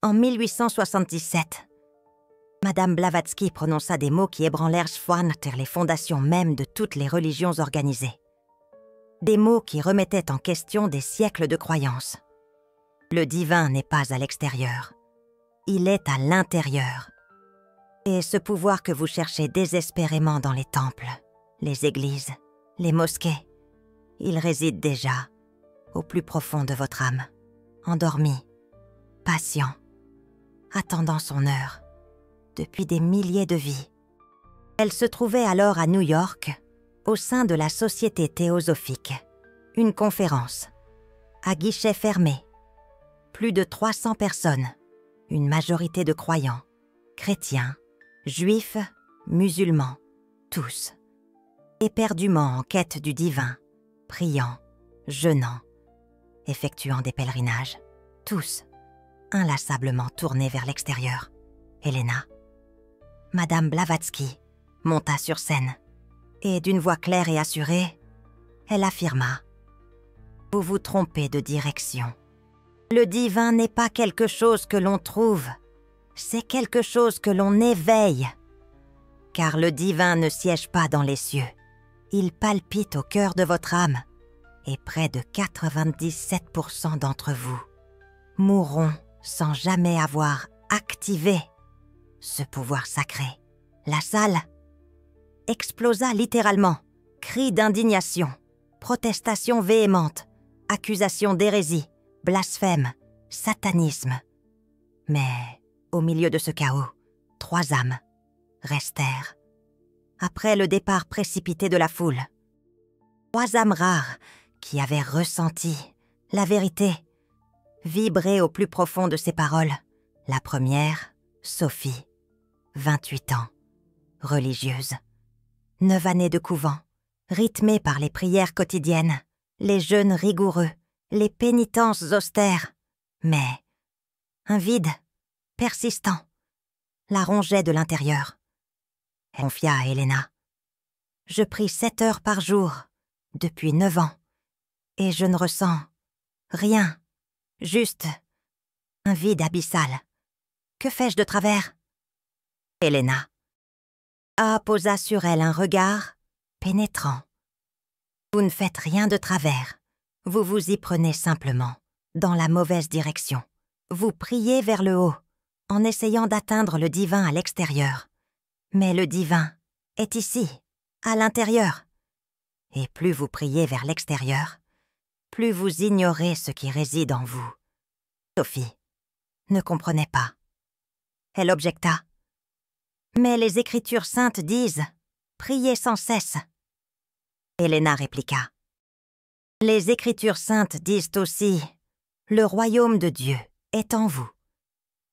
En 1877, Madame Blavatsky prononça des mots qui ébranlèrent schwantner les fondations mêmes de toutes les religions organisées. Des mots qui remettaient en question des siècles de croyances. Le divin n'est pas à l'extérieur, il est à l'intérieur. Et ce pouvoir que vous cherchez désespérément dans les temples, les églises, les mosquées, il réside déjà au plus profond de votre âme, endormi, patient, attendant son heure, depuis des milliers de vies. Elle se trouvait alors à New York, au sein de la Société théosophique, une conférence, à guichet fermé, plus de 300 personnes, une majorité de croyants, chrétiens, juifs, musulmans, tous, éperdument en quête du divin, priant, jeûnant, effectuant des pèlerinages, tous, inlassablement tournés vers l'extérieur. Helena, Madame Blavatsky, monta sur scène, et d'une voix claire et assurée, elle affirma « Vous vous trompez de direction. Le divin n'est pas quelque chose que l'on trouve, c'est quelque chose que l'on éveille. Car le divin ne siège pas dans les cieux, il palpite au cœur de votre âme, et près de 97% d'entre vous mourront sans jamais avoir activé ce pouvoir sacré. » La salle explosa littéralement, cris d'indignation, protestations véhémentes, accusations d'hérésie, blasphème, satanisme. Mais au milieu de ce chaos, 3 âmes restèrent. Après le départ précipité de la foule, 3 âmes rares qui avaient ressenti la vérité, vibré au plus profond de ses paroles. La première, Sophie, 28 ans, religieuse. 9 années de couvent, rythmées par les prières quotidiennes, les jeûnes rigoureux, les pénitences austères. Mais un vide, persistant, la rongeait de l'intérieur. Elle confia à Helena. « Je prie 7 heures par jour, depuis 9 ans, et je ne ressens rien, juste un vide abyssal. Que fais-je de travers ?» Helena posa sur elle un regard pénétrant. « Vous ne faites rien de travers, vous vous y prenez simplement, dans la mauvaise direction. Vous priez vers le haut, en essayant d'atteindre le divin à l'extérieur. Mais le divin est ici, à l'intérieur. Et plus vous priez vers l'extérieur, plus vous ignorez ce qui réside en vous. » Sophie ne comprenait pas. Elle objecta. « Mais les Écritures saintes disent « Priez sans cesse ». Helena répliqua. « Les Écritures saintes disent aussi « Le royaume de Dieu est en vous ».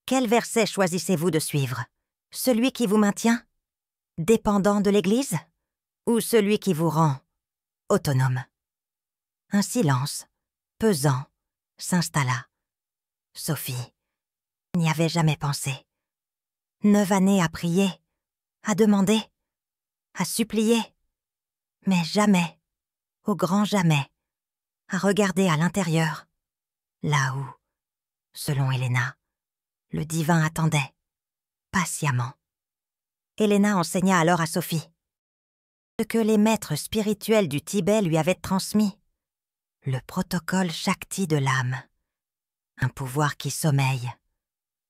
Quel verset choisissez-vous de suivre? Celui qui vous maintient, dépendant de l'Église, ou celui qui vous rend autonome? Un silence, pesant, s'installa. Sophie n'y avait jamais pensé. 9 années à prier, à demander, à supplier, mais jamais, au grand jamais, à regarder à l'intérieur, là où, selon Helena, le divin attendait, patiemment. Helena enseigna alors à Sophie ce que les maîtres spirituels du Tibet lui avaient transmis, le protocole Shakti de l'âme, un pouvoir qui sommeille.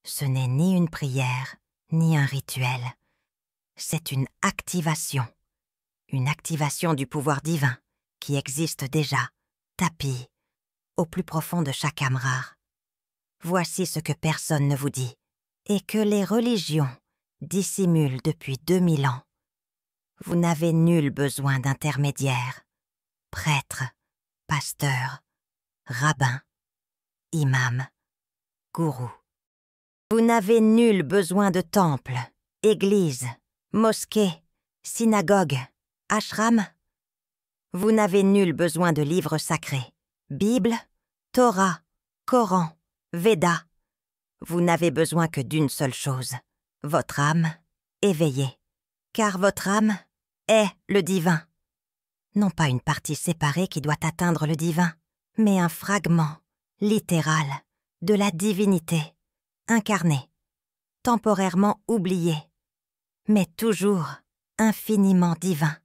Ce n'est ni une prière, ni un rituel. C'est une activation du pouvoir divin qui existe déjà, tapi, au plus profond de chaque âme rare. Voici ce que personne ne vous dit, et que les religions dissimulent depuis 2000 ans. Vous n'avez nul besoin d'intermédiaire, prêtre, pasteur, rabbin, imam, gourou. Vous n'avez nul besoin de temple, église, mosquée, synagogue, ashram. Vous n'avez nul besoin de livres sacrés, Bible, Torah, Coran, Védas. Vous n'avez besoin que d'une seule chose, votre âme éveillée, car votre âme est le divin. Non pas une partie séparée qui doit atteindre le divin, mais un fragment littéral de la divinité, incarné, temporairement oublié, mais toujours infiniment divin.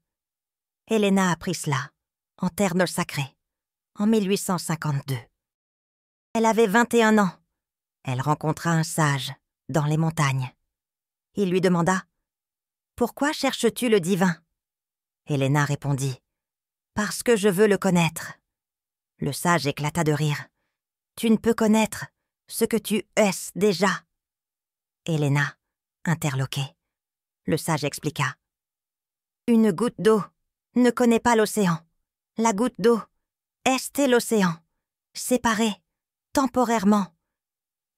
Helena apprit cela, en termes sacrés, en 1852. Elle avait 21 ans. Elle rencontra un sage, dans les montagnes. Il lui demanda « Pourquoi cherches-tu le divin ?» Helena répondit « Parce que je veux le connaître. » Le sage éclata de rire. « Tu ne peux connaître ce que tu es déjà. » Helena, interloquée. Le sage expliqua. « Une goutte d'eau ne connaît pas l'océan. La goutte d'eau est l'océan, séparée, temporairement,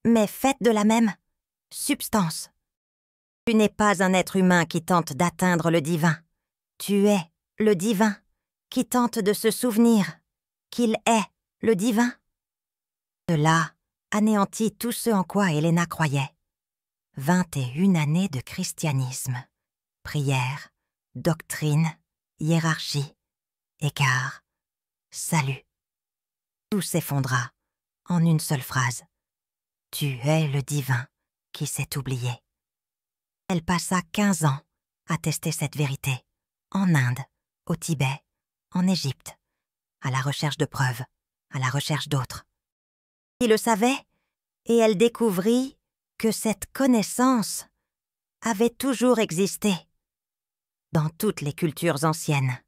mais faite de la même substance. Tu n'es pas un être humain qui tente d'atteindre le divin. Tu es le divin qui tente de se souvenir qu'il est le divin. » Cela anéantit tout ce en quoi Helena croyait. 21 années de christianisme, prière, doctrine, hiérarchie, écart, salut. Tout s'effondra en une seule phrase. Tu es le divin qui s'est oublié. Elle passa 15 ans à tester cette vérité, en Inde, au Tibet, en Égypte, à la recherche de preuves, à la recherche d'autres. Il le savait, et elle découvrit que cette connaissance avait toujours existé dans toutes les cultures anciennes,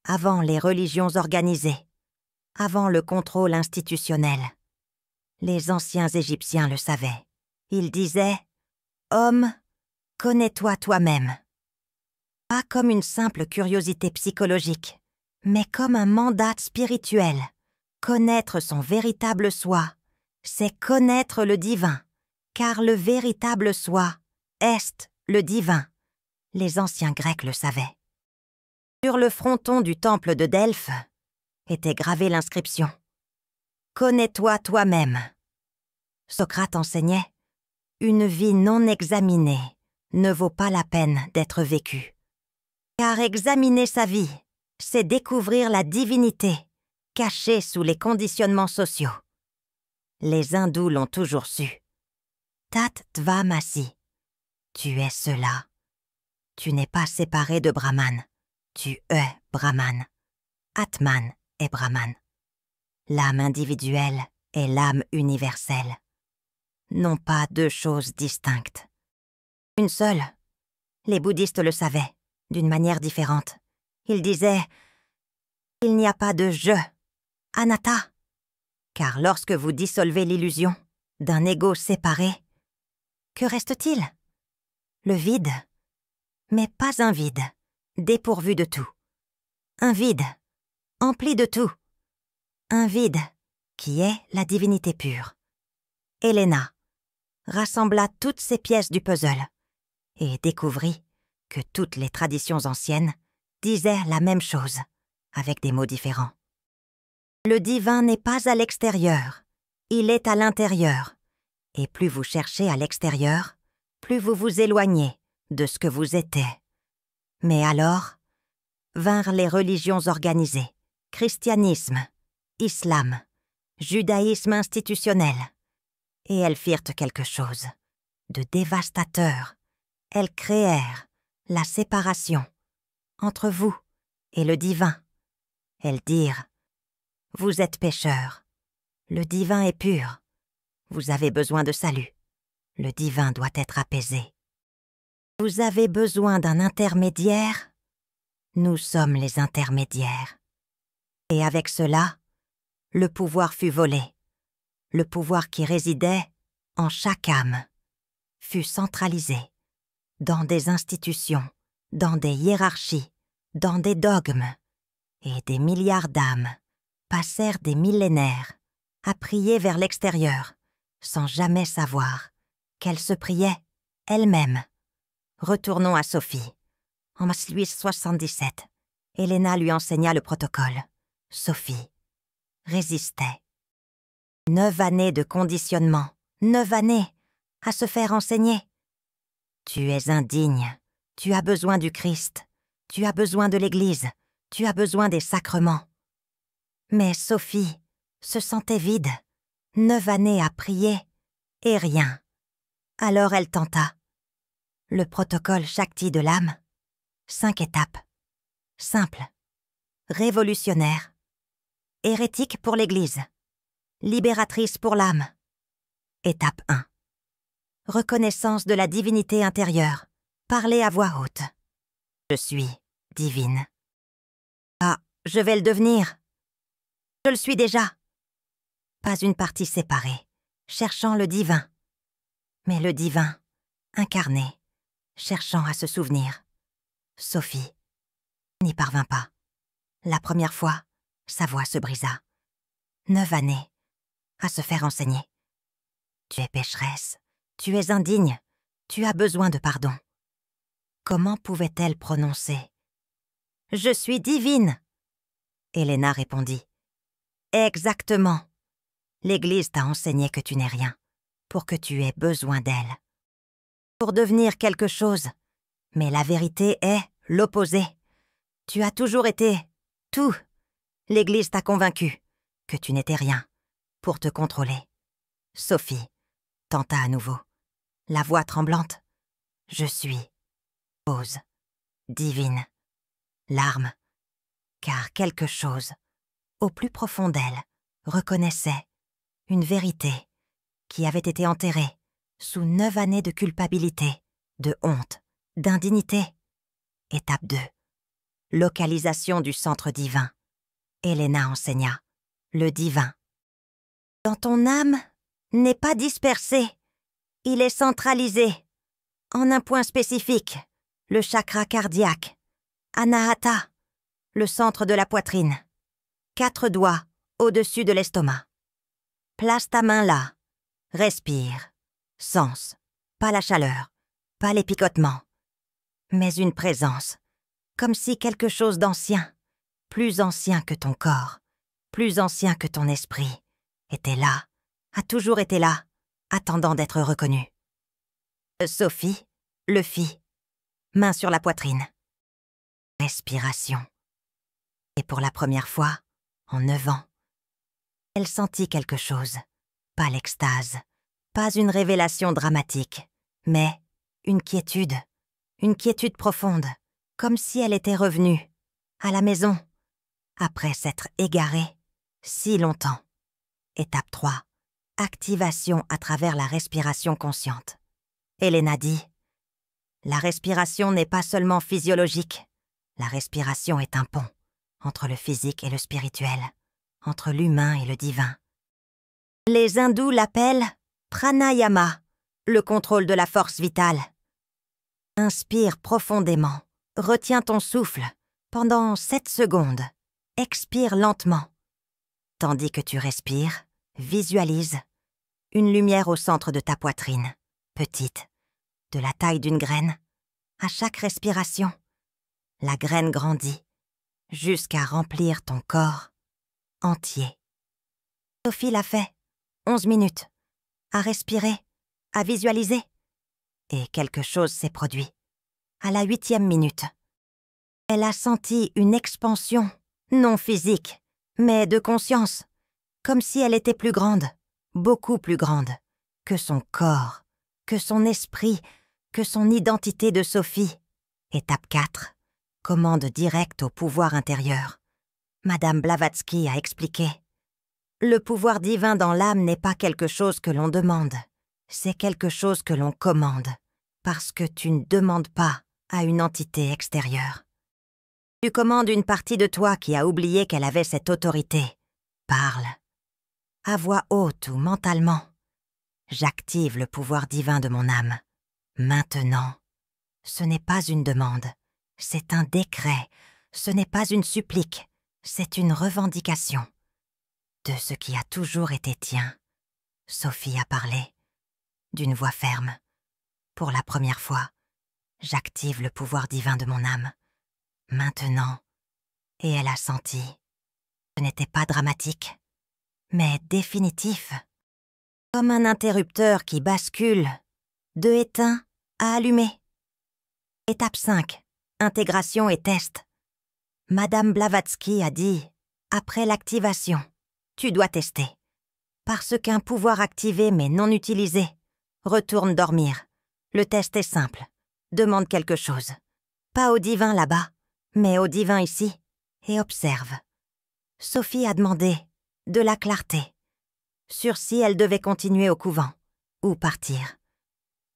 avant les religions organisées, avant le contrôle institutionnel. Les anciens Égyptiens le savaient. Ils disaient « Homme, connais-toi toi-même ». Pas comme une simple curiosité psychologique, mais comme un mandat spirituel. Connaître son véritable soi, c'est connaître le divin, car le véritable soi est le divin. Les anciens Grecs le savaient. Sur le fronton du temple de Delphes était gravée l'inscription « Connais-toi toi-même ». Socrate enseignait « Une vie non examinée ne vaut pas la peine d'être vécue. » Car examiner sa vie, c'est découvrir la divinité cachée sous les conditionnements sociaux. Les hindous l'ont toujours su. Tat Tvamasi. Tu es cela. Tu n'es pas séparé de Brahman. Tu es Brahman. Atman est Brahman. L'âme individuelle est l'âme universelle. Non pas deux choses distinctes. Une seule. Les bouddhistes le savaient, d'une manière différente. Ils disaient « Il n'y a pas de je, anatta ». Car lorsque vous dissolvez l'illusion d'un ego séparé, que reste-t-il? Le vide, mais pas un vide, dépourvu de tout. Un vide, empli de tout. Un vide qui est la divinité pure. Helena rassembla toutes ces pièces du puzzle et découvrit que toutes les traditions anciennes disaient la même chose, avec des mots différents. Le divin n'est pas à l'extérieur, il est à l'intérieur. Et plus vous cherchez à l'extérieur, plus vous vous éloignez de ce que vous étiez. Mais alors, vinrent les religions organisées, christianisme, islam, judaïsme institutionnel, et elles firent quelque chose de dévastateur. Elles créèrent la séparation entre vous et le divin. Elles dirent « Vous êtes pécheurs, le divin est pur, vous avez besoin de salut, le divin doit être apaisé. Vous avez besoin d'un intermédiaire, nous sommes les intermédiaires. » Et avec cela, le pouvoir fut volé. Le pouvoir qui résidait en chaque âme fut centralisé dans des institutions, dans des hiérarchies, dans des dogmes, et des milliards d'âmes passèrent des millénaires à prier vers l'extérieur, sans jamais savoir qu'elles se priaient elles-mêmes. Retournons à Sophie. En 1877, Helena lui enseigna le protocole. Sophie résistait. 9 années de conditionnement, 9 années à se faire enseigner. Tu es indigne, tu as besoin du Christ, tu as besoin de l'Église, tu as besoin des sacrements. Mais Sophie se sentait vide, 9 années à prier et rien Alors elle tenta. Le protocole Shakti de l'âme. 5 étapes. Simple. Révolutionnaire. Hérétique pour l'Église. Libératrice pour l'âme. Étape 1. Reconnaissance de la divinité intérieure. Parler à voix haute. Je suis divine. Ah, je vais le devenir. Je le suis déjà. Pas une partie séparée, cherchant le divin. Mais le divin, incarné, cherchant à se souvenir. Sophie n'y parvint pas. La première fois, sa voix se brisa. 9 années à se faire enseigner. Tu es pécheresse, tu es indigne, tu as besoin de pardon. Comment pouvait-elle prononcer « Je suis divine » Elena répondit « Exactement. L'Église t'a enseigné que tu n'es rien, pour que tu aies besoin d'elle. Pour devenir quelque chose. Mais la vérité est l'opposé. Tu as toujours été tout. L'Église t'a convaincu que tu n'étais rien, pour te contrôler. » Sophie tenta à nouveau, la voix tremblante. « Je suis. » Pause. Divine. Larmes. Car quelque chose, au plus profond d'elle, reconnaissait une vérité qui avait été enterrée sous 9 années de culpabilité, de honte, d'indignité. Étape 2. Localisation du centre divin. Elena enseigna. Le divin. Dans ton âme n'est pas dispersé. Il est centralisé. En un point spécifique. Le chakra cardiaque. Anahata. Le centre de la poitrine. 4 doigts au-dessus de l'estomac. Place ta main là. Respire. Sens. Pas la chaleur. Pas les picotements. Mais une présence. Comme si quelque chose d'ancien, plus ancien que ton corps, plus ancien que ton esprit, était là, a toujours été là, attendant d'être reconnu. Sophie le fit. Main sur la poitrine. Respiration. Et pour la première fois, en 9 ans, elle sentit quelque chose. Pas l'extase, pas une révélation dramatique, mais une quiétude profonde, comme si elle était revenue, à la maison, après s'être égarée si longtemps. Étape 3. Activation à travers la respiration consciente. Elena dit « La respiration n'est pas seulement physiologique. La respiration est un pont entre le physique et le spirituel, entre l'humain et le divin. Les hindous l'appellent pranayama, le contrôle de la force vitale. Inspire profondément, retiens ton souffle pendant 7 secondes, expire lentement. Tandis que tu respires, visualise une lumière au centre de ta poitrine, petite, de la taille d'une graine. À chaque respiration, la graine grandit jusqu'à remplir ton corps entier. Sophie l'a fait, 11 minutes, à respirer, à visualiser. Et quelque chose s'est produit. À la 8e minute, elle a senti une expansion, non physique, mais de conscience, comme si elle était plus grande, beaucoup plus grande, que son corps, que son esprit, que son identité de Sophie. Étape 4. Commande directe au pouvoir intérieur. Madame Blavatsky a expliqué. Le pouvoir divin dans l'âme n'est pas quelque chose que l'on demande, c'est quelque chose que l'on commande, parce que tu ne demandes pas à une entité extérieure. Tu commandes une partie de toi qui a oublié qu'elle avait cette autorité. Parle. À voix haute ou mentalement. J'active le pouvoir divin de mon âme. Maintenant. Ce n'est pas une demande. C'est un décret. Ce n'est pas une supplique. C'est une revendication. De ce qui a toujours été tien. Sophie a parlé. D'une voix ferme. Pour la première fois, j'active le pouvoir divin de mon âme. Maintenant. Et elle a senti. Ce n'était pas dramatique, mais définitif. Comme un interrupteur qui bascule de éteint à allumé. Étape 5. Intégration et test. Madame Blavatsky a dit, après l'activation, tu dois tester. Parce qu'un pouvoir activé mais non utilisé Retourne dormir. Le test est simple. Demande quelque chose. Pas au divin là-bas, mais au divin ici. Et observe. Sophie a demandé de la clarté. Sur si elle devait continuer au couvent ou partir.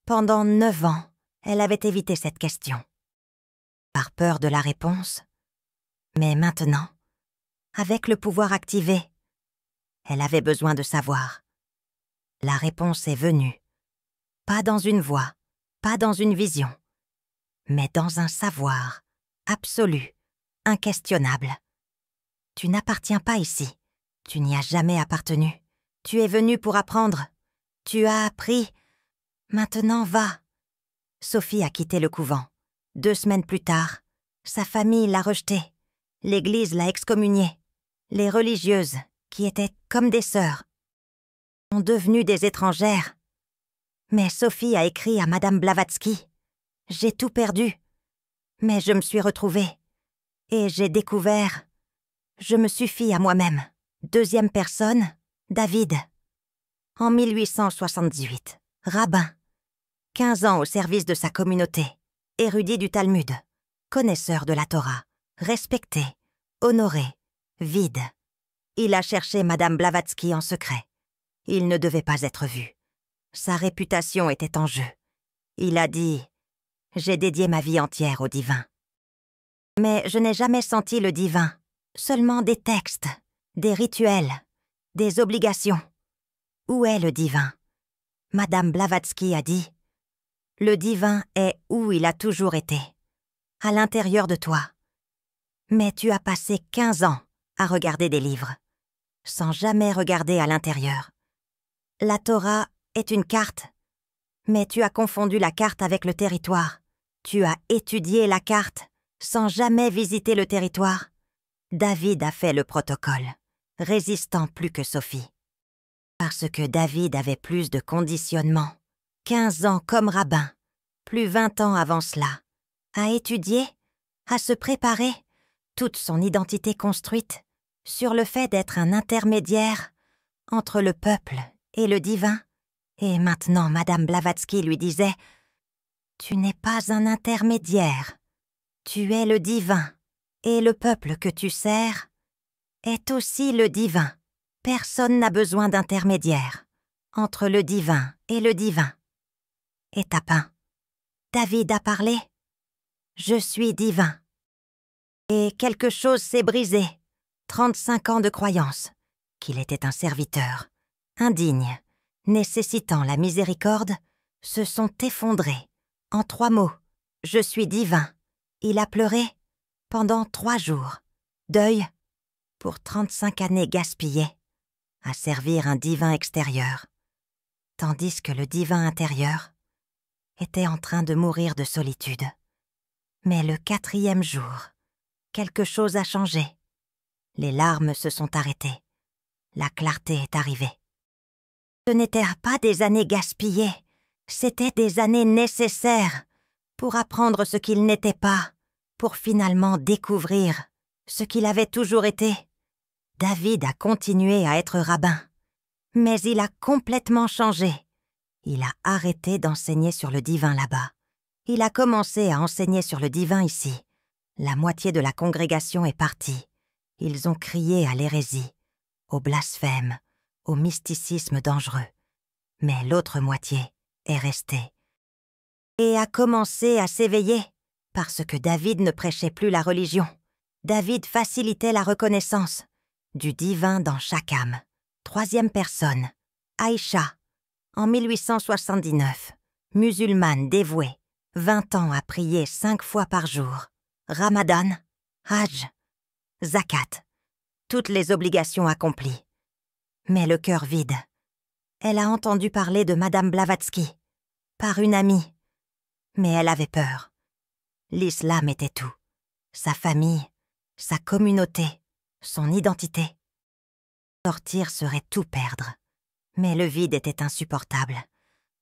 Pendant 9 ans, elle avait évité cette question. Par peur de la réponse. Mais maintenant, avec le pouvoir activé, elle avait besoin de savoir. La réponse est venue. Pas dans une voix, pas dans une vision, mais dans un savoir absolu, inquestionnable. Tu n'appartiens pas ici. Tu n'y as jamais appartenu. Tu es venu pour apprendre. Tu as appris. Maintenant, va. Sophie a quitté le couvent. 2 semaines plus tard, sa famille l'a rejetée. L'Église l'a excommuniée. Les religieuses, qui étaient comme des sœurs, sont devenues des étrangères. Mais Sophie a écrit à Madame Blavatsky. J'ai tout perdu. Mais je me suis retrouvée. Et j'ai découvert. Je me suffis à moi-même. 2e personne, David. En 1878, rabbin. 15 ans au service de sa communauté. Érudit du Talmud. Connaisseur de la Torah. Respecté. Honoré. Vide. Il a cherché Madame Blavatsky en secret. Il ne devait pas être vu. Sa réputation était en jeu. Il a dit « J'ai dédié ma vie entière au divin. » Mais je n'ai jamais senti le divin. Seulement des textes, des rituels, des obligations. Où est le divin? Madame Blavatsky a dit « Le divin est où il a toujours été, à l'intérieur de toi. » Mais tu as passé 15 ans à regarder des livres, sans jamais regarder à l'intérieur. La Torah est une carte, mais tu as confondu la carte avec le territoire. Tu as étudié la carte sans jamais visiter le territoire. David a fait le protocole, résistant plus que Sophie. Parce que David avait plus de conditionnement, 15 ans comme rabbin, plus 20 ans avant cela, à étudier, à se préparer, toute son identité construite sur le fait d'être un intermédiaire entre le peuple et le divin. Et maintenant, Madame Blavatsky lui disait « Tu n'es pas un intermédiaire, tu es le divin, et le peuple que tu sers est aussi le divin. Personne n'a besoin d'intermédiaire entre le divin et le divin. » Et Tapin, David a parlé « Je suis divin. » Et quelque chose s'est brisé, 35 ans de croyance, qu'il était un serviteur, indigne, nécessitant la miséricorde, se sont effondrés. En 3 mots, je suis divin. Il a pleuré pendant 3 jours. Deuil pour 35 années gaspillées à servir un divin extérieur, tandis que le divin intérieur était en train de mourir de solitude. Mais le 4e jour, quelque chose a changé. Les larmes se sont arrêtées. La clarté est arrivée. Ce n'étaient pas des années gaspillées, c'étaient des années nécessaires pour apprendre ce qu'il n'était pas, pour finalement découvrir ce qu'il avait toujours été. David a continué à être rabbin, mais il a complètement changé. Il a arrêté d'enseigner sur le divin là-bas. Il a commencé à enseigner sur le divin ici. La moitié de la congrégation est partie. Ils ont crié à l'hérésie, au blasphème, au mysticisme dangereux. Mais l'autre moitié est restée et a commencé à s'éveiller parce que David ne prêchait plus la religion. David facilitait la reconnaissance du divin dans chaque âme. 3e personne, Aïcha, en 1879, musulmane dévouée, 20 ans à prier 5 fois par jour. Ramadan, Hajj, Zakat, toutes les obligations accomplies. Mais le cœur vide. Elle a entendu parler de Madame Blavatsky, par une amie. Mais elle avait peur. L'islam était tout. Sa famille, sa communauté, son identité. Sortir serait tout perdre. Mais le vide était insupportable.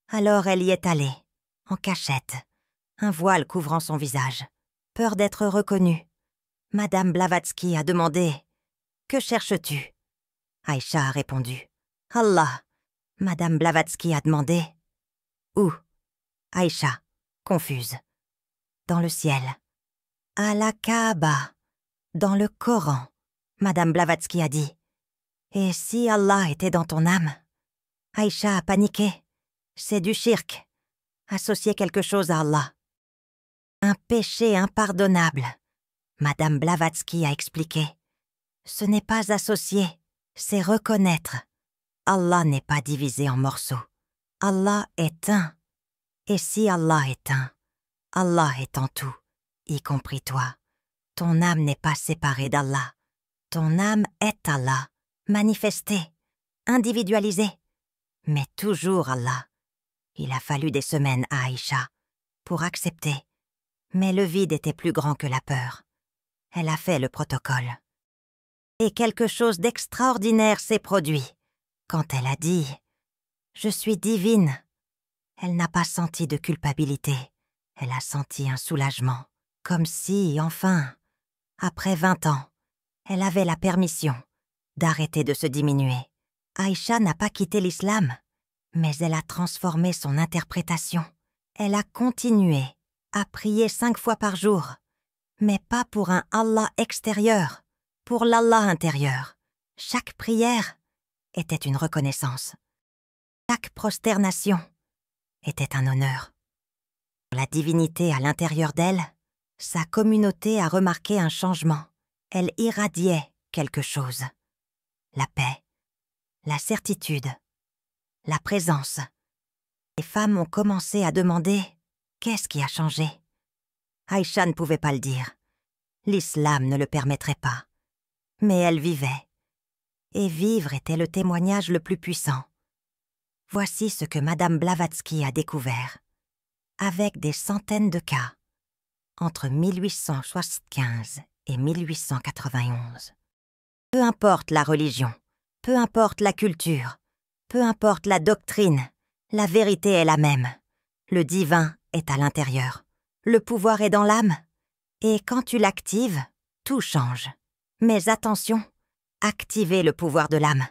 Alors elle y est allée, en cachette, un voile couvrant son visage. Peur d'être reconnue. Madame Blavatsky a demandé « Que cherches-tu » Aïcha a répondu « Allah ». Madame Blavatsky a demandé Où? Aïcha, confuse. Dans le ciel. À la Kaaba. Dans le Coran, Madame Blavatsky a dit. Et si Allah était dans ton âme? Aïcha a paniqué. C'est du shirk. Associer quelque chose à Allah. Un péché impardonnable. Madame Blavatsky a expliqué. Ce n'est pas associer, c'est reconnaître. Allah n'est pas divisé en morceaux. Allah est un. Et si Allah est un, Allah est en tout, y compris toi. Ton âme n'est pas séparée d'Allah. Ton âme est Allah, manifestée, individualisée, mais toujours Allah. Il a fallu des semaines à Aïcha pour accepter, mais le vide était plus grand que la peur. Elle a fait le protocole. Et quelque chose d'extraordinaire s'est produit. Quand elle a dit « Je suis divine », elle n'a pas senti de culpabilité. Elle a senti un soulagement, comme si, enfin, après 20 ans, elle avait la permission d'arrêter de se diminuer. Aïcha n'a pas quitté l'islam, mais elle a transformé son interprétation. Elle a continué à prier 5 fois par jour, mais pas pour un Allah extérieur, pour l'Allah intérieur. Chaque prière était une reconnaissance. Chaque prosternation était un honneur. La divinité à l'intérieur d'elle, sa communauté a remarqué un changement. Elle irradiait quelque chose. La paix, la certitude, la présence. Les femmes ont commencé à demander « Qu'est-ce qui a changé ?» Aïcha ne pouvait pas le dire. L'islam ne le permettrait pas. Mais elle vivait. Et vivre était le témoignage le plus puissant. Voici ce que Madame Blavatsky a découvert. Avec des centaines de cas, entre 1875 et 1891. Peu importe la religion, peu importe la culture, peu importe la doctrine, la vérité est la même. Le divin est à l'intérieur. Le pouvoir est dans l'âme. Et quand tu l'actives, tout change. Mais attention, activez le pouvoir de l'âme.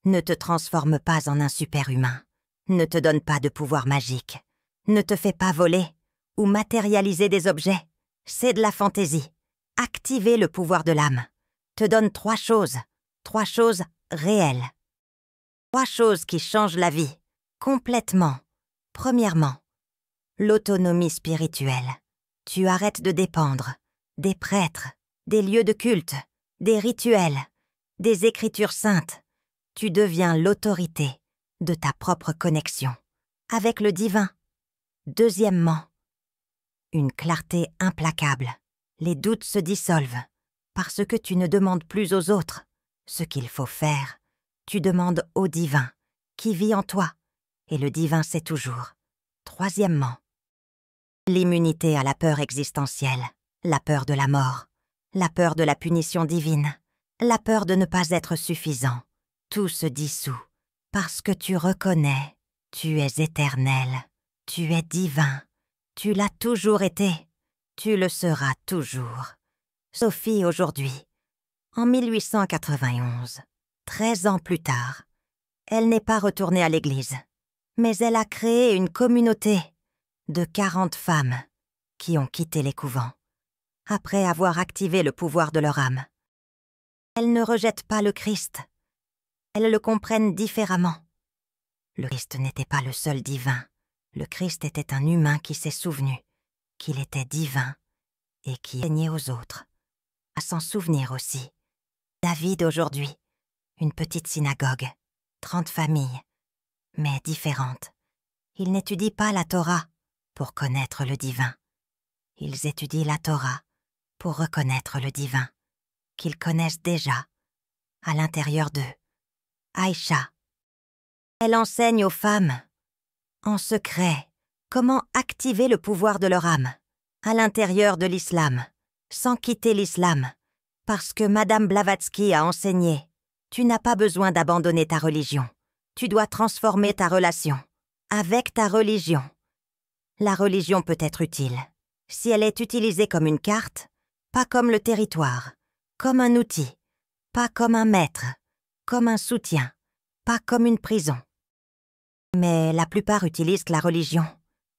Ne te transforme pas en un super-humain. Ne te donne pas de pouvoir magique. Ne te fais pas voler ou matérialiser des objets. C'est de la fantaisie. Activer le pouvoir de l'âme te donne 3 choses réelles. 3 choses qui changent la vie, complètement. Premièrement, l'autonomie spirituelle. Tu arrêtes de dépendre des prêtres, des lieux de culte, des rituels, des écritures saintes. Tu deviens l'autorité de ta propre connexion avec le divin. Deuxièmement, une clarté implacable. Les doutes se dissolvent parce que tu ne demandes plus aux autres ce qu'il faut faire. Tu demandes au divin qui vit en toi et le divin sait toujours. Troisièmement, l'immunité à la peur existentielle, la peur de la mort, la peur de la punition divine, la peur de ne pas être suffisant. Tout se dissout parce que tu reconnais, tu es éternel, tu es divin, tu l'as toujours été, tu le seras toujours. Sophie aujourd'hui, en 1891, 13 ans plus tard, elle n'est pas retournée à l'église, mais elle a créé une communauté de 40 femmes qui ont quitté les couvents, après avoir activé le pouvoir de leur âme. Elles ne rejettent pas le Christ. Elles le comprennent différemment. Le Christ n'était pas le seul divin. Le Christ était un humain qui s'est souvenu qu'il était divin et qui enseignait aux autres à s'en souvenir aussi. David aujourd'hui, une petite synagogue, 30 familles, mais différentes. Ils n'étudient pas la Torah pour connaître le divin. Ils étudient la Torah pour reconnaître le divin, qu'ils connaissent déjà, à l'intérieur d'eux. Aïcha. Elle enseigne aux femmes, en secret, comment activer le pouvoir de leur âme, à l'intérieur de l'islam, sans quitter l'islam, parce que Madame Blavatsky a enseigné, tu n'as pas besoin d'abandonner ta religion, tu dois transformer ta relation avec ta religion. La religion peut être utile, si elle est utilisée comme une carte, pas comme le territoire, comme un outil, pas comme un maître, comme un soutien, pas comme une prison. Mais la plupart utilisent la religion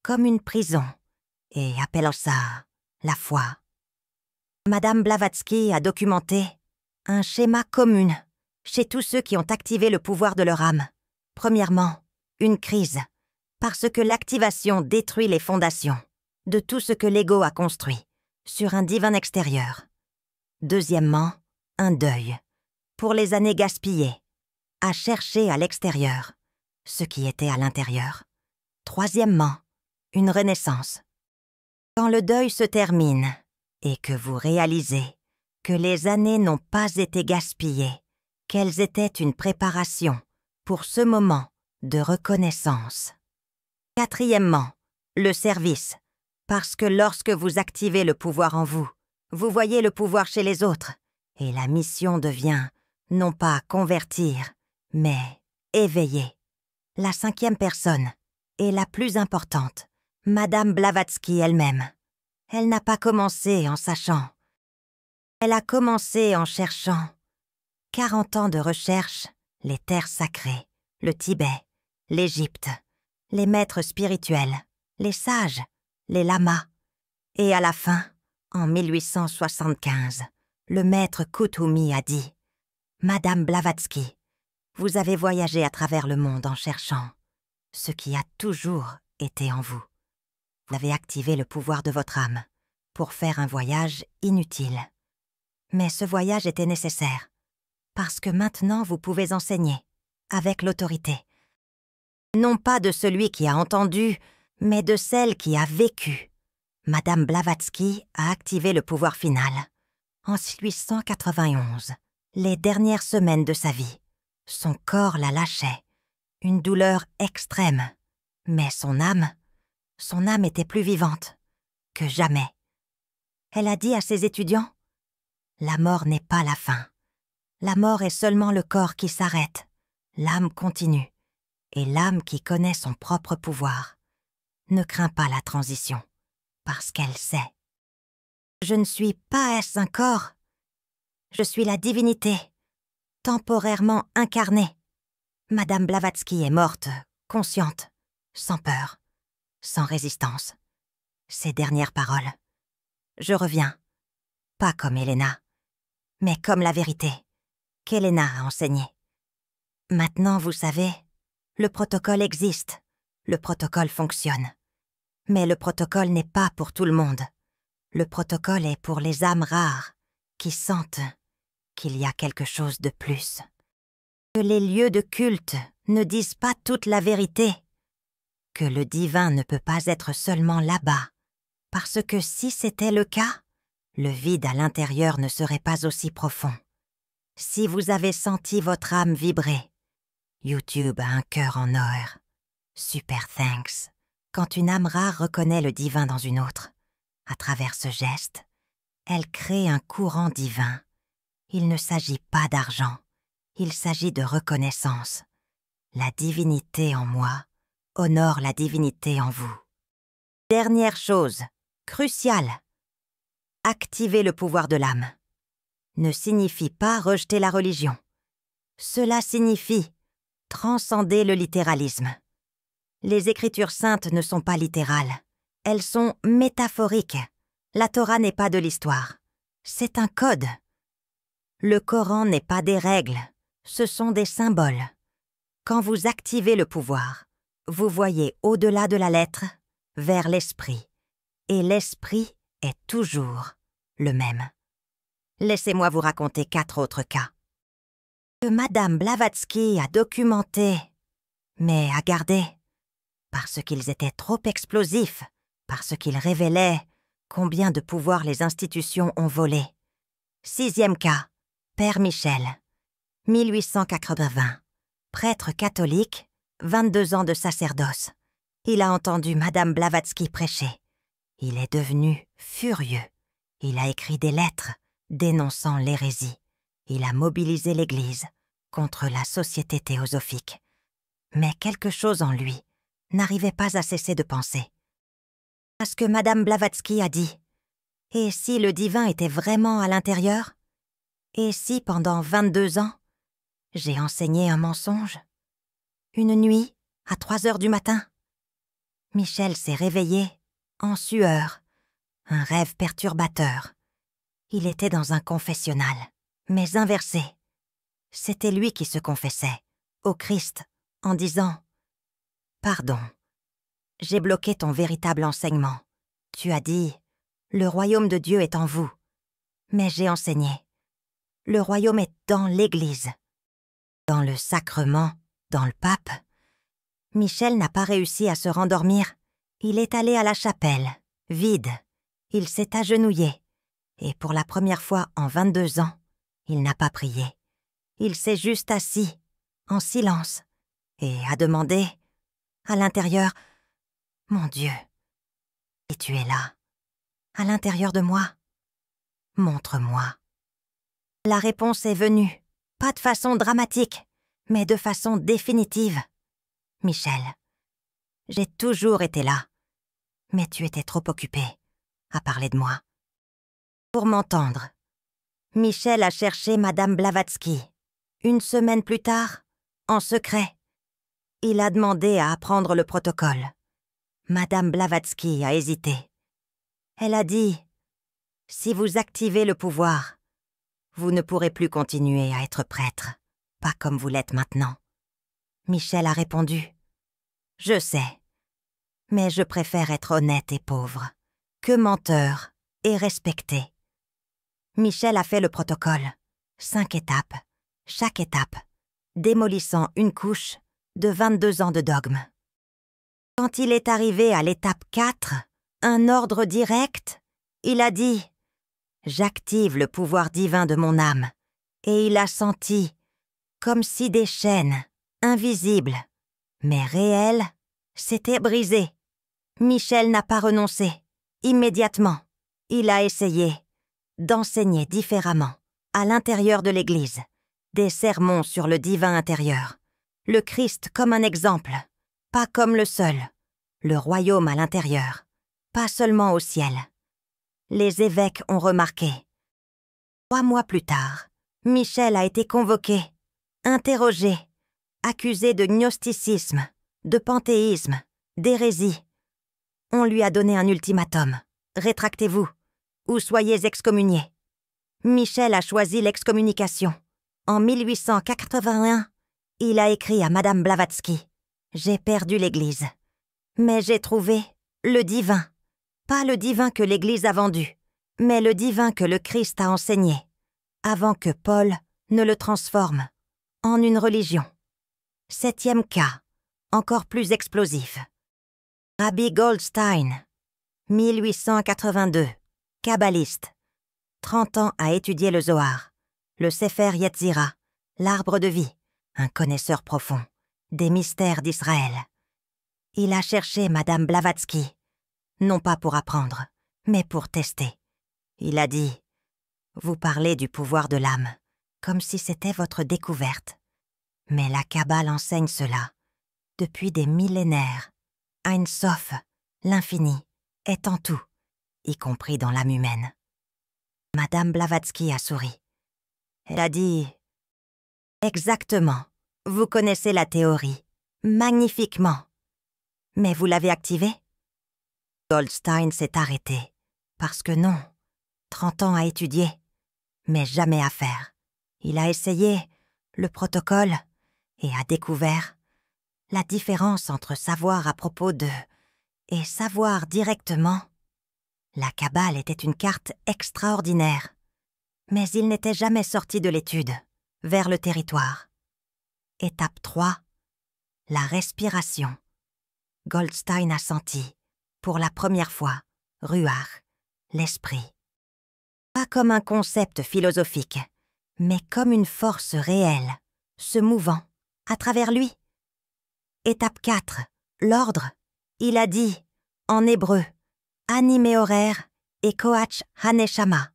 comme une prison et appellent ça la foi. Madame Blavatsky a documenté un schéma commun chez tous ceux qui ont activé le pouvoir de leur âme. Premièrement, une crise, parce que l'activation détruit les fondations de tout ce que l'ego a construit sur un divin extérieur. Deuxièmement, un deuil, pour les années gaspillées, à chercher à l'extérieur ce qui était à l'intérieur. Troisièmement, une renaissance. Quand le deuil se termine et que vous réalisez que les années n'ont pas été gaspillées, qu'elles étaient une préparation pour ce moment de reconnaissance. Quatrièmement, le service, parce que lorsque vous activez le pouvoir en vous, vous voyez le pouvoir chez les autres, et la mission devient non pas convertir, mais éveiller. La cinquième personne est la plus importante, Madame Blavatsky elle-même. Elle n'a pas commencé en sachant. Elle a commencé en cherchant. 40 ans de recherche, les terres sacrées, le Tibet, l'Égypte, les maîtres spirituels, les sages, les lamas. Et à la fin, en 1875, le maître Kuthumi a dit « Madame Blavatsky, vous avez voyagé à travers le monde en cherchant ce qui a toujours été en vous. Vous avez activé le pouvoir de votre âme pour faire un voyage inutile. Mais ce voyage était nécessaire, parce que maintenant vous pouvez enseigner, avec l'autorité. Non pas de celui qui a entendu, mais de celle qui a vécu. Madame Blavatsky a activé le pouvoir final. En 1891, les dernières semaines de sa vie, son corps la lâchait, une douleur extrême, mais son âme était plus vivante que jamais. Elle a dit à ses étudiants « La mort n'est pas la fin. La mort est seulement le corps qui s'arrête. L'âme continue. Et l'âme qui connaît son propre pouvoir ne craint pas la transition, parce qu'elle sait. Je ne suis pas est-ce un corps. Je suis la divinité, temporairement incarnée. Madame Blavatsky est morte, consciente, sans peur, sans résistance. Ses dernières paroles. Je reviens, pas comme Elena, mais comme la vérité qu'Elena a enseignée. Maintenant, vous savez, le protocole existe, le protocole fonctionne. Mais le protocole n'est pas pour tout le monde. Le protocole est pour les âmes rares qui sentent qu'il y a quelque chose de plus. Que les lieux de culte ne disent pas toute la vérité. Que le divin ne peut pas être seulement là-bas. Parce que si c'était le cas, le vide à l'intérieur ne serait pas aussi profond. Si vous avez senti votre âme vibrer, YouTube a un cœur en or. Super thanks. Quand une âme rare reconnaît le divin dans une autre, à travers ce geste, elle crée un courant divin. Il ne s'agit pas d'argent, il s'agit de reconnaissance. La divinité en moi honore la divinité en vous. Dernière chose, cruciale. Activer le pouvoir de l'âme ne signifie pas rejeter la religion. Cela signifie transcender le littéralisme. Les Écritures saintes ne sont pas littérales. Elles sont métaphoriques. La Torah n'est pas de l'histoire. C'est un code. Le Coran n'est pas des règles. Ce sont des symboles. Quand vous activez le pouvoir, vous voyez au-delà de la lettre, vers l'esprit. Et l'esprit est toujours le même. Laissez-moi vous raconter 4 autres cas. Que Madame Blavatsky a documenté, mais a gardé, parce qu'ils étaient trop explosifs, parce qu'ils révélaient combien de pouvoir les institutions ont volé. 6e cas, Père Michel, 1880, prêtre catholique, 22 ans de sacerdoce. Il a entendu Madame Blavatsky prêcher. Il est devenu furieux. Il a écrit des lettres dénonçant l'hérésie. Il a mobilisé l'Église contre la société théosophique. Mais quelque chose en lui n'arrivait pas à cesser de penser. Parce que Madame Blavatsky a dit « Et si le divin était vraiment à l'intérieur? Et si pendant 22 ans, j'ai enseigné un mensonge? Une nuit, à 3 heures du matin. Michel s'est réveillé, en sueur, un rêve perturbateur. Il était dans un confessionnal, mais inversé. C'était lui qui se confessait, au Christ, en disant « Pardon, j'ai bloqué ton véritable enseignement. Tu as dit « Le royaume de Dieu est en vous ». Mais j'ai enseigné « Le royaume est dans l'Église ». Dans le sacrement, dans le pape. Michel n'a pas réussi à se rendormir. Il est allé à la chapelle, vide. Il s'est agenouillé. Et pour la première fois en 22 ans, il n'a pas prié. Il s'est juste assis, en silence, et a demandé, à l'intérieur, « Mon Dieu, si tu es là, à l'intérieur de moi, montre-moi. » La réponse est venue, pas de façon dramatique, mais de façon définitive. « Michel, j'ai toujours été là, mais tu étais trop occupé à parler de moi. » Pour m'entendre, Michel a cherché Madame Blavatsky. 1 semaine plus tard, en secret, il a demandé à apprendre le protocole. Madame Blavatsky a hésité. Elle a dit « Si vous activez le pouvoir, vous ne pourrez plus continuer à être prêtre, pas comme vous l'êtes maintenant. » Michel a répondu « Je sais, mais je préfère être honnête et pauvre que menteur et respecté. » Michel a fait le protocole, 5 étapes, chaque étape, démolissant une couche de 22 ans de dogme. Quand il est arrivé à l'étape 4, un ordre direct, il a dit « J'active le pouvoir divin de mon âme » et il a senti comme si des chaînes, invisibles, mais réelles, s'étaient brisées. Michel n'a pas renoncé. Immédiatement, il a essayé d'enseigner différemment, à l'intérieur de l'Église, des sermons sur le divin intérieur, le Christ comme un exemple, pas comme le seul, le royaume à l'intérieur, pas seulement au ciel. Les évêques ont remarqué. 3 mois plus tard, Michel a été convoqué, interrogé, accusé de gnosticisme, de panthéisme, d'hérésie. On lui a donné un ultimatum. Rétractez-vous, ou soyez excommunié. Michel a choisi l'excommunication. En 1881, il a écrit à Madame Blavatsky « J'ai perdu l'Église, mais j'ai trouvé le divin. Pas le divin que l'Église a vendu, mais le divin que le Christ a enseigné, avant que Paul ne le transforme en une religion. » 7e cas, encore plus explosif. Rabbi Goldstein, 1882, kabbaliste, 30 ans à étudier le Zohar, le Sefer Yetzira, l'arbre de vie, un connaisseur profond, des mystères d'Israël. Il a cherché Madame Blavatsky, non pas pour apprendre, mais pour tester. Il a dit « Vous parlez du pouvoir de l'âme, comme si c'était votre découverte. Mais la Kabbale enseigne cela, depuis des millénaires. Ein Sof, l'infini, est en tout, y compris dans l'âme humaine. » Madame Blavatsky a souri. Elle a dit « Exactement, vous connaissez la théorie, magnifiquement. Mais vous l'avez activée ?» Goldstein s'est arrêté, parce que non, 30 ans à étudier, mais jamais à faire. Il a essayé le protocole et a découvert la différence entre savoir à propos de et savoir directement. La Kabbale était une carte extraordinaire, mais il n'était jamais sorti de l'étude, vers le territoire. Étape 3, la respiration. Goldstein a senti, pour la première fois, Ruach, l'esprit. Pas comme un concept philosophique, mais comme une force réelle, se mouvant, à travers lui. Étape 4, l'ordre. Il a dit, en hébreu, « Animeorer et Koach Haneshama »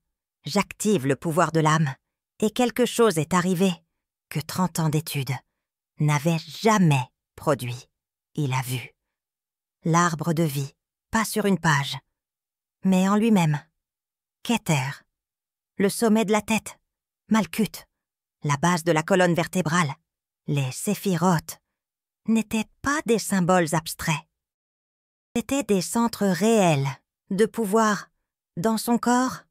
j'active le pouvoir de l'âme, et quelque chose est arrivé que 30 ans d'études n'avaient jamais produit. Il a vu. L'arbre de vie, pas sur une page, mais en lui-même. Keter, le sommet de la tête, Malkut, la base de la colonne vertébrale, les séphirotes, n'étaient pas des symboles abstraits. C'étaient des centres réels de pouvoir dans son corps.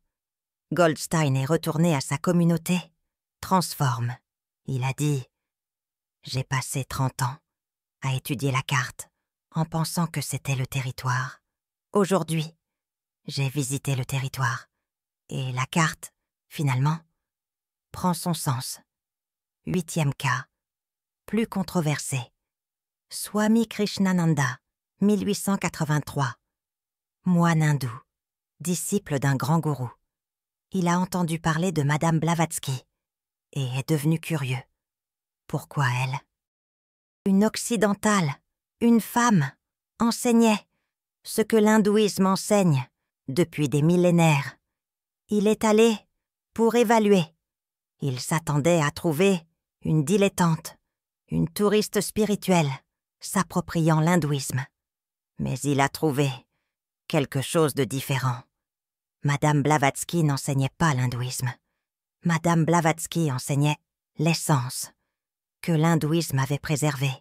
Goldstein est retourné à sa communauté, transforme. Il a dit « J'ai passé 30 ans à étudier la carte en pensant que c'était le territoire. Aujourd'hui, j'ai visité le territoire et la carte, finalement, prend son sens. 8e cas, plus controversé. Swami Krishnananda, 1883. Moine hindou, disciple d'un grand gourou. Il a entendu parler de Madame Blavatsky et est devenu curieux. Pourquoi elle? Une occidentale, une femme, enseignait ce que l'hindouisme enseigne depuis des millénaires. Il est allé pour évaluer. Il s'attendait à trouver une dilettante, une touriste spirituelle, s'appropriant l'hindouisme. Mais il a trouvé quelque chose de différent. Madame Blavatsky n'enseignait pas l'hindouisme. Madame Blavatsky enseignait l'essence que l'hindouisme avait préservée,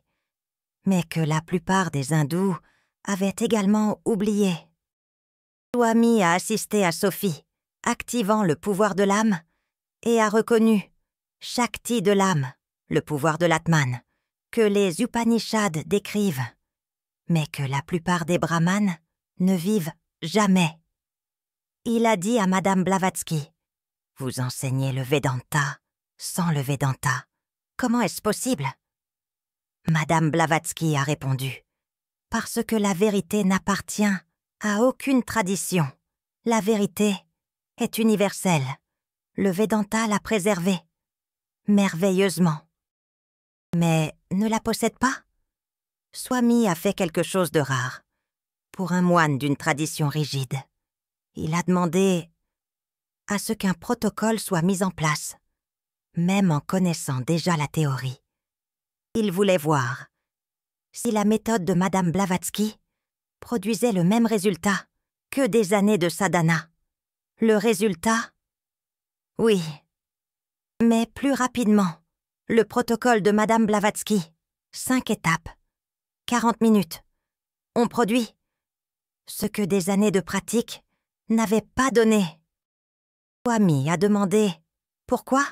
mais que la plupart des hindous avaient également oublié. Swami a assisté à Sophie, activant le pouvoir de l'âme, et a reconnu Shakti de l'âme, le pouvoir de l'Atman, que les Upanishads décrivent, mais que la plupart des brahmanes ne vivent jamais. Il a dit à Madame Blavatsky « Vous enseignez le Vedanta sans le Vedanta. Comment est-ce possible ?» Madame Blavatsky a répondu « Parce que la vérité n'appartient à aucune tradition. La vérité est universelle. Le Vedanta l'a préservée. Merveilleusement. Mais ne la possède pas. Swami a fait quelque chose de rare. Pour un moine d'une tradition rigide, il a demandé à ce qu'un protocole soit mis en place, même en connaissant déjà la théorie. Il voulait voir si la méthode de Madame Blavatsky produisait le même résultat que des années de sadhana. Le résultat? Oui. Mais plus rapidement, le protocole de Madame Blavatsky, 5 étapes, 40 minutes. On produit ce que des années de pratique n'avaient pas donné. Swami a demandé « Pourquoi ?»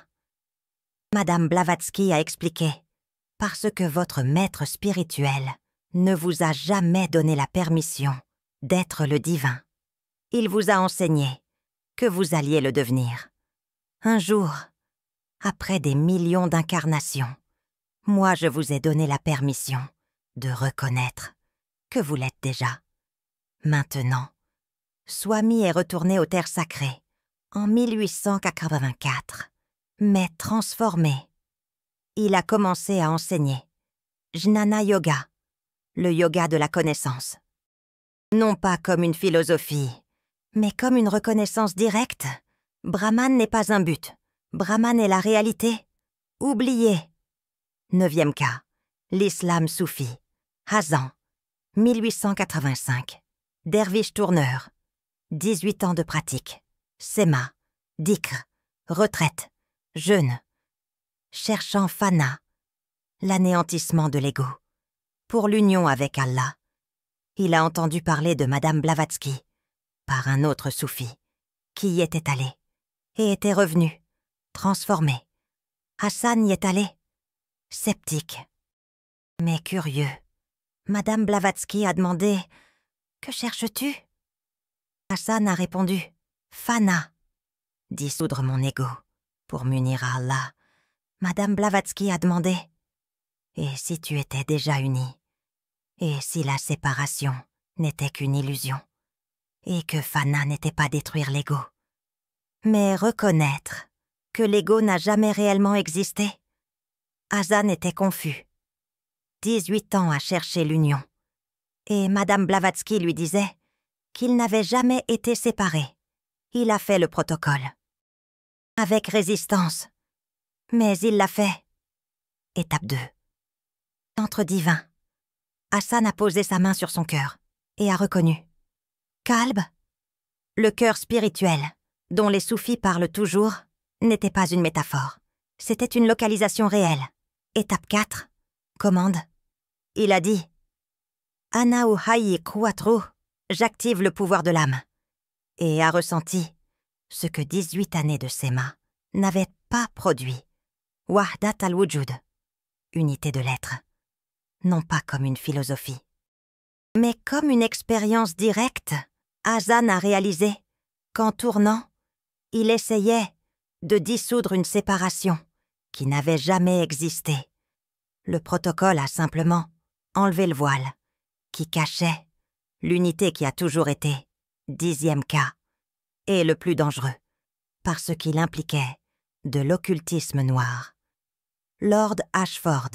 Madame Blavatsky a expliqué « Parce que votre maître spirituel ne vous a jamais donné la permission d'être le divin. Il vous a enseigné que vous alliez le devenir. Un jour, après des millions d'incarnations, moi je vous ai donné la permission de reconnaître que vous l'êtes déjà. Maintenant, Swami est retourné aux terres sacrées en 1884, mais transformé. Il a commencé à enseigner Jnana Yoga, le yoga de la connaissance. Non pas comme une philosophie, mais comme une reconnaissance directe. Brahman n'est pas un but. Brahman est la réalité. Oubliez. 9e cas. L'islam soufi. Hazan. 1885. Derviche tourneur. 18 ans de pratique. Sema. Dhikr. Retraite. Jeûne. Cherchant fana. L'anéantissement de l'ego. Pour l'union avec Allah. Il a entendu parler de Madame Blavatsky par un autre soufi qui y était allé et était revenu, transformé. Hassan y est allé, sceptique. Mais curieux, Madame Blavatsky a demandé « Que cherches-tu » Hassan a répondu « Fana ». Dissoudre mon ego pour m'unir à Allah. Madame Blavatsky a demandé « Et si tu étais déjà unie ? Et si la séparation n'était qu'une illusion ? Et que Fana n'était pas détruire l'ego, mais reconnaître que l'ego n'a jamais réellement existé. » Hassan était confus. 18 ans à chercher l'union. Et Madame Blavatsky lui disait qu'il n'avait jamais été séparé. Il a fait le protocole. Avec résistance. Mais il l'a fait. Étape 2. Centre divin. Hassan a posé sa main sur son cœur et a reconnu. Kalb, le cœur spirituel, dont les soufis parlent toujours, n'était pas une métaphore. C'était une localisation réelle. Étape 4. Commande. il a dit « Ana Uhayi Quattro, j'active le pouvoir de l'âme » et a ressenti ce que 18 années de Sema n'avaient pas produit. Wahdat al-Wujud, unité de l'être, non pas comme une philosophie, mais comme une expérience directe. Azan a réalisé qu'en tournant, il essayait de dissoudre une séparation qui n'avait jamais existé. Le protocole a simplement enlevé le voile qui cachait l'unité qui a toujours été 10e cas et le plus dangereux parce qu'il impliquait de l'occultisme noir. Lord Ashford,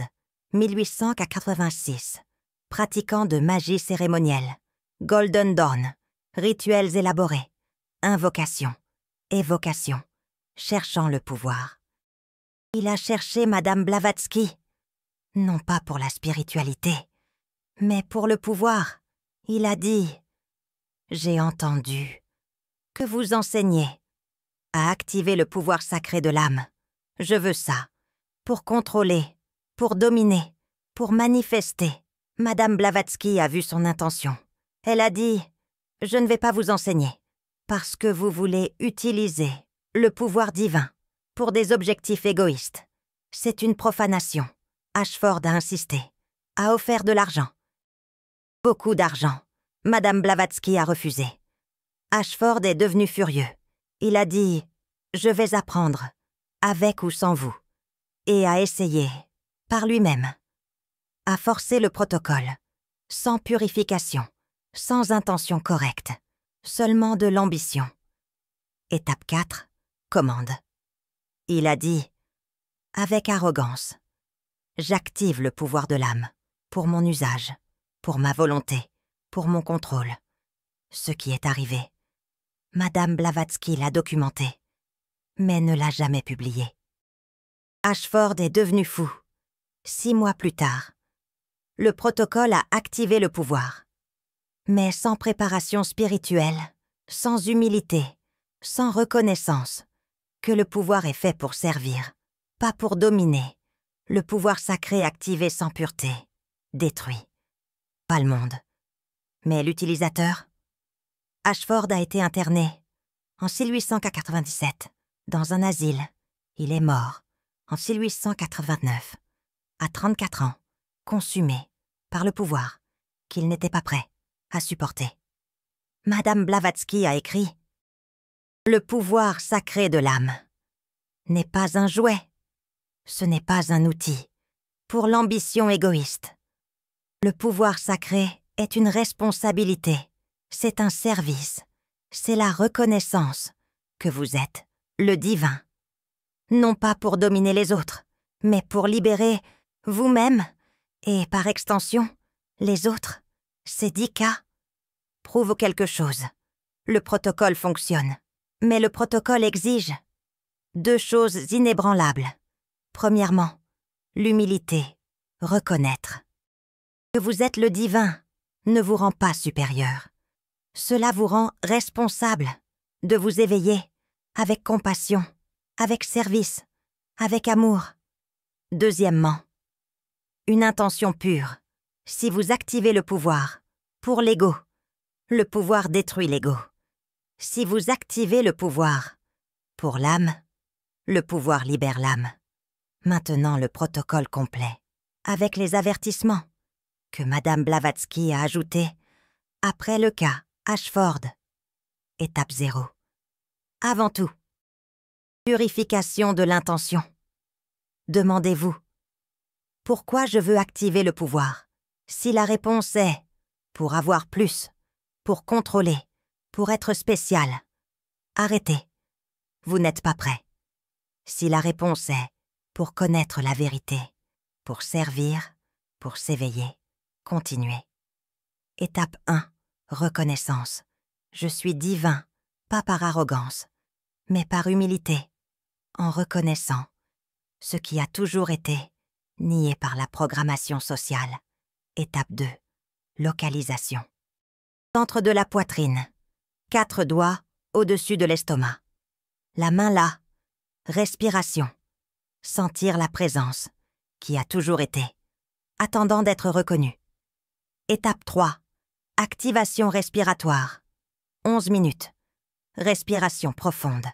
1886, pratiquant de magie cérémonielle, Golden Dawn, rituels élaborés, invocation, évocation, cherchant le pouvoir. Il a cherché Madame Blavatsky, non pas pour la spiritualité, mais pour le pouvoir. Il a dit « J'ai entendu que vous enseignez à activer le pouvoir sacré de l'âme. Je veux ça, pour contrôler, pour dominer, pour manifester. » Madame Blavatsky a vu son intention. Elle a dit « Je ne vais pas vous enseigner, parce que vous voulez utiliser le pouvoir divin pour des objectifs égoïstes. C'est une profanation. » Ashford a insisté, a offert de l'argent. Beaucoup d'argent. Madame Blavatsky a refusé. Ashford est devenu furieux. Il a dit « Je vais apprendre, avec ou sans vous », et a essayé, par lui-même, à forcer le protocole, sans purification, sans intention correcte, seulement de l'ambition. Étape 4, commande. Il a dit, avec arrogance, « J'active le pouvoir de l'âme, pour mon usage, pour ma volonté, pour mon contrôle. » Ce qui est arrivé. Madame Blavatsky l'a documenté, mais ne l'a jamais publié. Ashford est devenu fou. 6 mois plus tard, le protocole a activé le pouvoir. Mais sans préparation spirituelle, sans humilité, sans reconnaissance, que le pouvoir est fait pour servir, pas pour dominer. Le pouvoir sacré activé sans pureté, détruit. Pas le monde, mais l'utilisateur. Ashford a été interné en 1897 dans un asile. Il est mort en 1889, à 34 ans, consumé par le pouvoir qu'il n'était pas prêt à supporter. Madame Blavatsky a écrit « Le pouvoir sacré de l'âme n'est pas un jouet, ce n'est pas un outil pour l'ambition égoïste. Le pouvoir sacré est une responsabilité, c'est un service, c'est la reconnaissance que vous êtes le divin. Non pas pour dominer les autres, mais pour libérer vous-même et, par extension, les autres. Ces 10 cas prouvent quelque chose. Le protocole fonctionne, mais le protocole exige 2 choses inébranlables. Premièrement, l'humilité, reconnaître que vous êtes le divin ne vous rend pas supérieur. Cela vous rend responsable de vous éveiller avec compassion, avec service, avec amour. Deuxièmement, une intention pure. Si vous activez le pouvoir pour l'ego, le pouvoir détruit l'ego. Si vous activez le pouvoir pour l'âme, le pouvoir libère l'âme. Maintenant le protocole complet, avec les avertissements que Madame Blavatsky a ajoutés après le cas Ashford. Étape 0. Avant tout, purification de l'intention. Demandez-vous, pourquoi je veux activer le pouvoir? Si la réponse est pour avoir plus, pour contrôler, pour être spécial, arrêtez, vous n'êtes pas prêt. Si la réponse est pour connaître la vérité, pour servir, pour s'éveiller, continuez. Étape 1. Reconnaissance. Je suis divin, pas par arrogance, mais par humilité, en reconnaissant ce qui a toujours été nié par la programmation sociale. Étape 2. Localisation. Centre de la poitrine. 4 doigts au-dessus de l'estomac. La main là. Respiration. Sentir la présence, qui a toujours été. attendant d'être reconnu. Étape 3. Activation respiratoire. 11 minutes. Respiration profonde.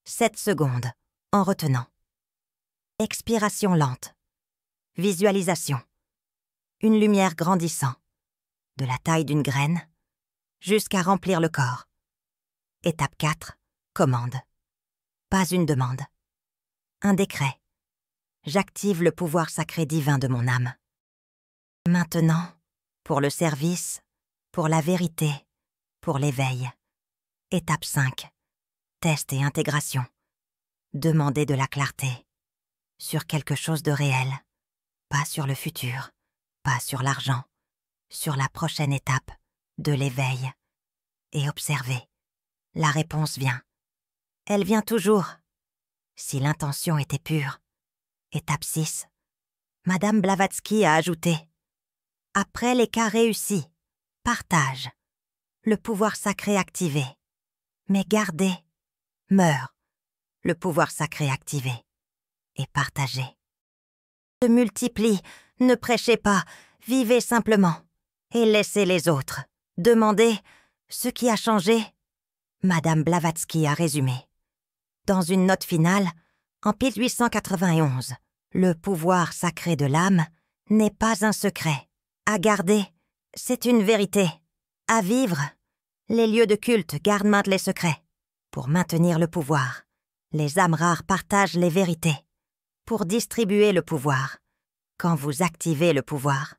7 secondes, en retenant. Expiration lente. Visualisation. Une lumière grandissant, de la taille d'une graine, jusqu'à remplir le corps. Étape 4. Commande. Pas une demande. Un décret. J'active le pouvoir sacré divin de mon âme. Maintenant, pour le service, pour la vérité, pour l'éveil. Étape 5. Test et intégration. Demander de la clarté. Sur quelque chose de réel. Pas sur le futur. Pas sur l'argent. Sur la prochaine étape, de l'éveil. Et observez. La réponse vient. Elle vient toujours. Si l'intention était pure. Étape 6. Madame Blavatsky a ajouté. Après les cas réussis, partage. Le pouvoir sacré activé. Mais gardez, meurt. Le pouvoir sacré activé. Et partagez. Se multiplie, ne prêchez pas, vivez simplement. Et laissez les autres. Demandez ce qui a changé. Madame Blavatsky a résumé. Dans une note finale, en 1891, le pouvoir sacré de l'âme n'est pas un secret. À garder, c'est une vérité. À vivre, les lieux de culte gardent maintes les secrets. Pour maintenir le pouvoir, les âmes rares partagent les vérités. Pour distribuer le pouvoir, quand vous activez le pouvoir,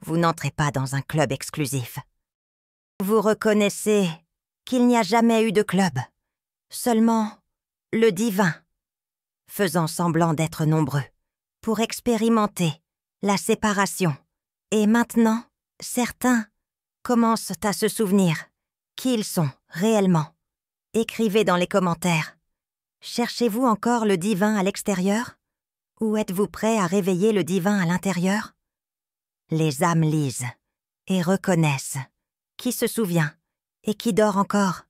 vous n'entrez pas dans un club exclusif. Vous reconnaissez qu'il n'y a jamais eu de club, seulement le divin, faisant semblant d'être nombreux, pour expérimenter la séparation. Et maintenant, certains commencent à se souvenir qui ils sont réellement. Écrivez dans les commentaires. Cherchez-vous encore le divin à l'extérieur? Ou êtes-vous prêt à réveiller le divin à l'intérieur? Les âmes lisent et reconnaissent qui se souvient et qui dort encore.